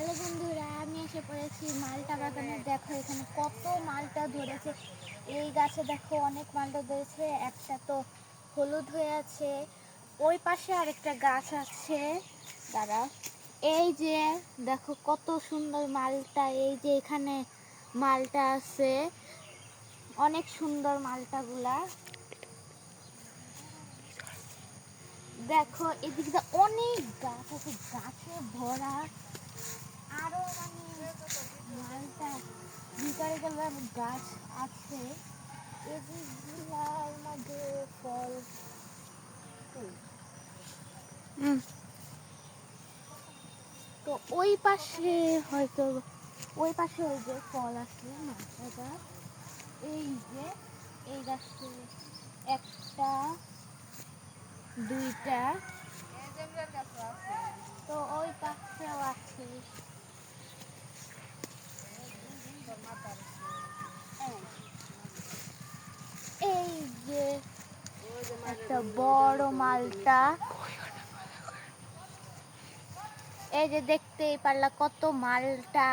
Hello বন্ধুরা, আমি এসে পড়েছি মালটা বাগানে। দেখো এখানে কত মালটা ধরেছে। এই গাছে দেখো অনেক মালটা ধরেছে, একটা তো হলুদ হয়ে আছে। ওই পাশে আরেকটা গাছ আছে, দাঁড়া। এই যে দেখো কত সুন্দর মালটা, এই যে এখানে মালটা আছে, অনেক সুন্দর মালটাগুলা। দেখো এদিকে অনেক গাছ আছে, গাছে ভরা। আরো মানে মালটা ভিতরে গেলে গাছ আছে, এগুলার মধ্যে ফল। তো ওই পাশে হয়তো, ওই পাশে ওই যে ফল আছে মালটা। এই যে এই গাছে একটা, দুইটা, তো ওই পাশেও আছে। এই যে একটা বড় মালটা, এই যে দেখতেই পারলা কত মালটা।